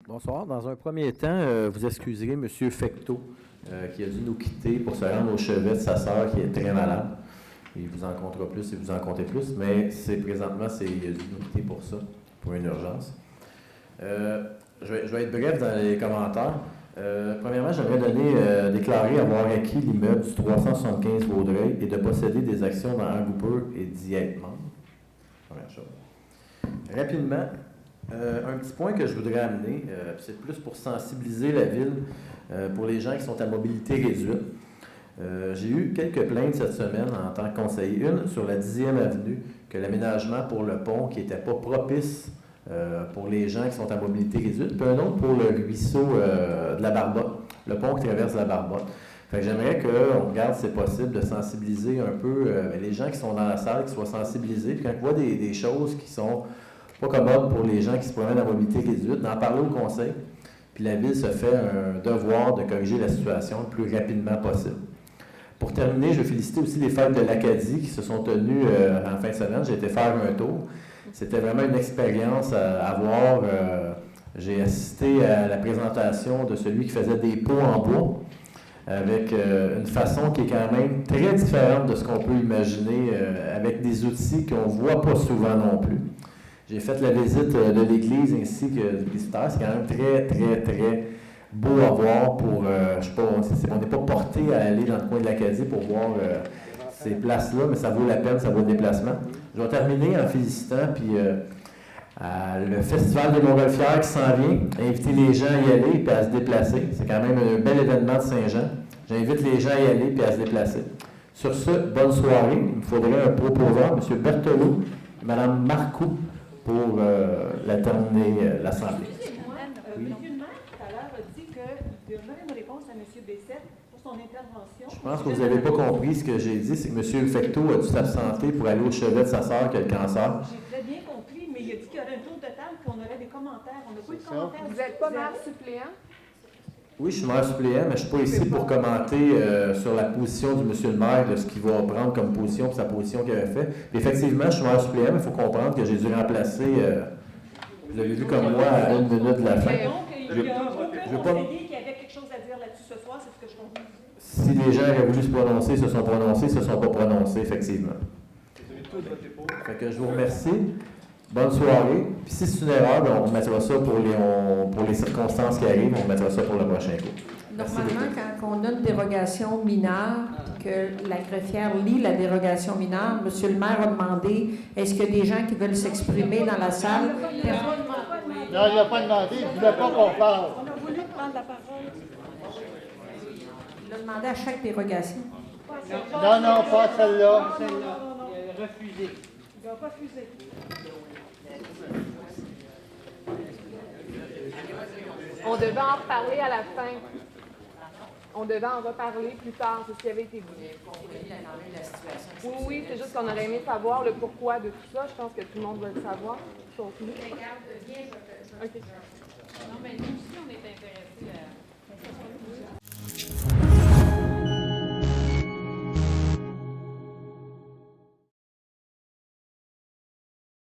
Bonsoir. Dans un premier temps, vous excuserez M. Fecteau, qui a dû nous quitter pour se rendre au chevet de sa sœur qui est très malade. Il vous en comptera plus et vous en comptez plus, mais présentement, il a dû nous quitter pour ça, pour une urgence. Je vais être bref dans les commentaires. Premièrement, j'aimerais déclarer avoir acquis l'immeuble du 375 Vaudreuil et de posséder des actions dans Angouper et d'y être membre. Première chose. Rapidement, un petit point que je voudrais amener, c'est plus pour sensibiliser la ville pour les gens qui sont à mobilité réduite. J'ai eu quelques plaintes cette semaine en tant que conseiller. Une sur la 10e avenue, que l'aménagement pour le pont qui n'était pas propice pour les gens qui sont à mobilité réduite, puis un autre pour le ruisseau de la Barbotte, le pont qui traverse la Barbotte. Fait que j'aimerais qu'on regarde, si c'est possible, de sensibiliser un peu les gens qui sont dans la salle, qui soient sensibilisés, puis quand on voit des choses qui sont pas commodes pour les gens qui se promènent à mobilité réduite, d'en parler au conseil, puis la ville se fait un devoir de corriger la situation le plus rapidement possible. Pour terminer, je veux féliciter aussi les fêtes de l'Acadie qui se sont tenues en fin de semaine. J'ai été faire un tour. C'était vraiment une expérience à voir. J'ai assisté à la présentation de celui qui faisait des pots en bois avec une façon qui est quand même très différente de ce qu'on peut imaginer avec des outils qu'on ne voit pas souvent non plus. J'ai fait la visite de l'église ainsi que du visiteur. C'est quand même très, très, très beau à voir pour, je sais pas, on n'est pas porté à aller dans le coin de l'Acadie pour voir ces places-là, mais ça vaut la peine, ça vaut le déplacement. Je vais terminer en félicitant, puis le Festival des Montgolfières qui s'en vient, inviter les gens à y aller et à se déplacer. C'est quand même un bel événement de Saint-Jean. J'invite les gens à y aller et à se déplacer. Sur ce, bonne soirée. Il me faudrait un proposeur, M. Berthelot et Mme Marcoux, pour terminer l'Assemblée. Oui. M. le maire, tout à l'heure, a dit qu'il donnerait une réponse à M. Bessette pour son intervention. Je pense que vous n'avez pas compris ce que j'ai dit, c'est que M. Fecteau a dû s'absenter pour aller au chevet de sa sœur qui a le cancer. J'ai très bien compris, mais il a dit qu'il y aurait un tour de table et qu'on aurait des commentaires. On n'a pas eu de commentaires. Vous n'êtes pas maire suppléant? Oui, je suis maire suppléant, mais je ne suis pas ici pour commenter sur la position du monsieur le maire, de ce qu'il va prendre comme position, puis sa position qu'il avait fait. Puis effectivement, je suis maire suppléant, mais il faut comprendre que j'ai dû remplacer, vous l'avez vu comme moi, à 1 minute de la fin. Donc, il y a aucun conseiller qui avait quelque chose à dire là-dessus ce soir, c'est ce que je comprends. Si les gens avaient voulu se prononcer, se sont prononcés, se sont pas prononcés, effectivement. Fait que je vous remercie. Bonne soirée. Puis si c'est une erreur, ben on mettra ça pour les circonstances qui arrivent, on mettra ça pour le prochain coup. Normalement, quand on a une dérogation mineure, que la greffière lit la dérogation mineure, M. le maire a demandé, est-ce qu'il y a des gens qui veulent s'exprimer dans la salle? Non, il n'a pas demandé, il ne voulait pas qu'on parle. On a voulu prendre la parole. Il a demandé à chaque dérogation. Non, pas celle-là. Il a refusé. Il a refusé. On devait en reparler à la fin. On devait en reparler plus tard, c'est ce qui avait été dit. Oui, c'est juste qu'on aurait aimé savoir le pourquoi de tout ça. Je pense que tout le monde va le savoir, sauf nous. OK. Non, mais nous aussi, on est intéressés à...